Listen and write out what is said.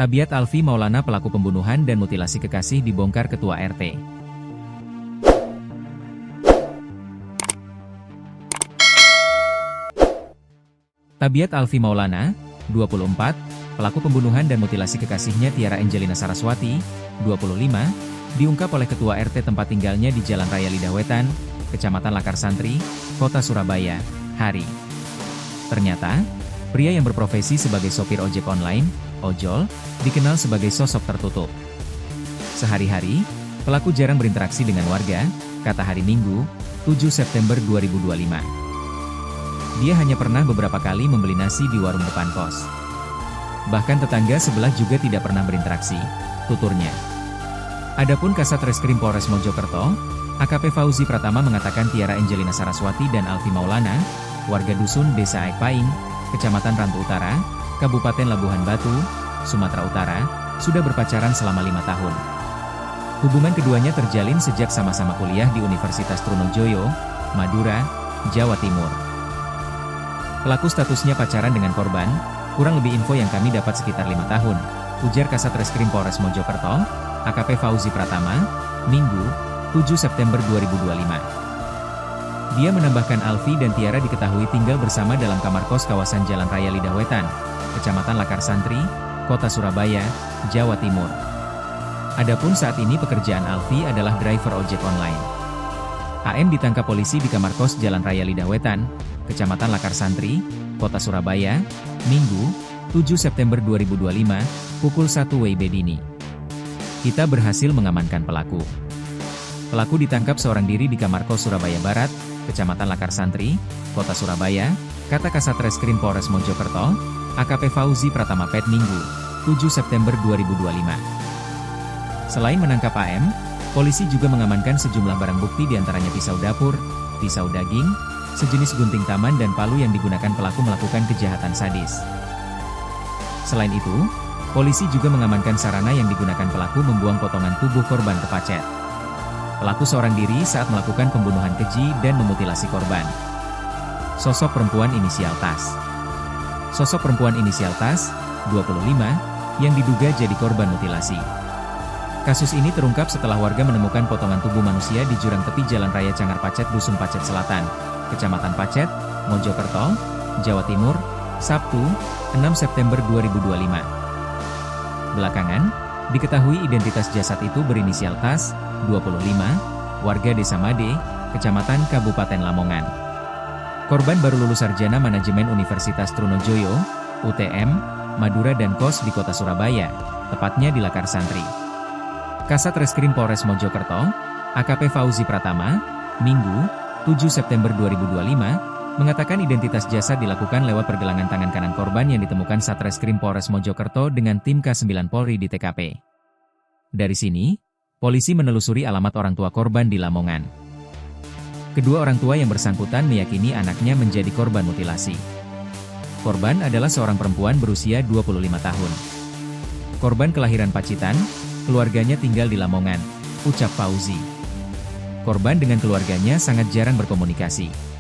Tabiat Alfi Maulana, pelaku pembunuhan dan mutilasi kekasih, dibongkar Ketua RT. Tabiat Alfi Maulana, 24, pelaku pembunuhan dan mutilasi kekasihnya Tiara Angelina Saraswati, 25, diungkap oleh Ketua RT tempat tinggalnya di Jalan Raya Lidah Wetan, Kecamatan Lakar Santri, Kota Surabaya, hari. Ternyata, pria yang berprofesi sebagai sopir ojek online, ojol, dikenal sebagai sosok tertutup. Sehari-hari, pelaku jarang berinteraksi dengan warga, kata hari Minggu, 7 September 2025. Dia hanya pernah beberapa kali membeli nasi di warung depan kos. Bahkan tetangga sebelah juga tidak pernah berinteraksi, tuturnya. Adapun Kasat Reskrim Polres Mojokerto, AKP Fauzi Pratama mengatakan Tiara Angelina Saraswati dan Alfi Maulana, warga dusun Desa Aekpaing, Kecamatan Rantu Utara, Kabupaten Labuhan Batu, Sumatera Utara, sudah berpacaran selama 5 tahun. Hubungan keduanya terjalin sejak sama-sama kuliah di Universitas Trunojoyo, Madura, Jawa Timur. Pelaku statusnya pacaran dengan korban, kurang lebih info yang kami dapat sekitar 5 tahun, ujar Kasat Reskrim Polres Mojokerto, AKP Fauzi Pratama, Minggu, 7 September 2025. Dia menambahkan Alfi dan Tiara diketahui tinggal bersama dalam kamar kos kawasan Jalan Raya Lidah Wetan, Kecamatan Lakar Santri, Kota Surabaya, Jawa Timur. Adapun saat ini pekerjaan Alfi adalah driver ojek online. AM ditangkap polisi di kamar kos Jalan Raya Lidah Wetan, Kecamatan Lakar Santri, Kota Surabaya, Minggu, 7 September 2025, pukul 1 WIB dini. Kita berhasil mengamankan pelaku. Pelaku ditangkap seorang diri di kamar kos Surabaya Barat, Kecamatan Lakar Santri, Kota Surabaya, kata Kasat Reskrim Polres Mojokerto, AKP Fauzi Pratama Pet Minggu, 7 September 2025. Selain menangkap AM, polisi juga mengamankan sejumlah barang bukti diantaranya pisau dapur, pisau daging, sejenis gunting taman dan palu yang digunakan pelaku melakukan kejahatan sadis. Selain itu, polisi juga mengamankan sarana yang digunakan pelaku membuang potongan tubuh korban ke pacet. Pelaku seorang diri saat melakukan pembunuhan keji dan memutilasi korban. Sosok perempuan inisial Tas. Sosok perempuan inisial Tas, 25, yang diduga jadi korban mutilasi. Kasus ini terungkap setelah warga menemukan potongan tubuh manusia di jurang tepi Jalan Raya Cangar Pacet Dusun Pacet Selatan, Kecamatan Pacet, Mojokerto, Jawa Timur, Sabtu, 6 September 2025. Belakangan, diketahui identitas jasad itu berinisial Tas, 25, warga Desa Made, Kecamatan Kabupaten Lamongan. Korban baru lulus sarjana manajemen Universitas Trunojoyo, UTM, Madura dan kos di Kota Surabaya, tepatnya di Lakar Santri. Kasat Reskrim Polres Mojokerto, AKP Fauzi Pratama, Minggu, 7 September 2025, mengatakan identitas jasad dilakukan lewat pergelangan tangan kanan korban yang ditemukan Satreskrim Polres Mojokerto dengan tim K9 Polri di TKP. Dari sini, polisi menelusuri alamat orang tua korban di Lamongan. Kedua orang tua yang bersangkutan meyakini anaknya menjadi korban mutilasi. Korban adalah seorang perempuan berusia 25 tahun. Korban kelahiran Pacitan, keluarganya tinggal di Lamongan, ucap Fauzi. Korban dengan keluarganya sangat jarang berkomunikasi.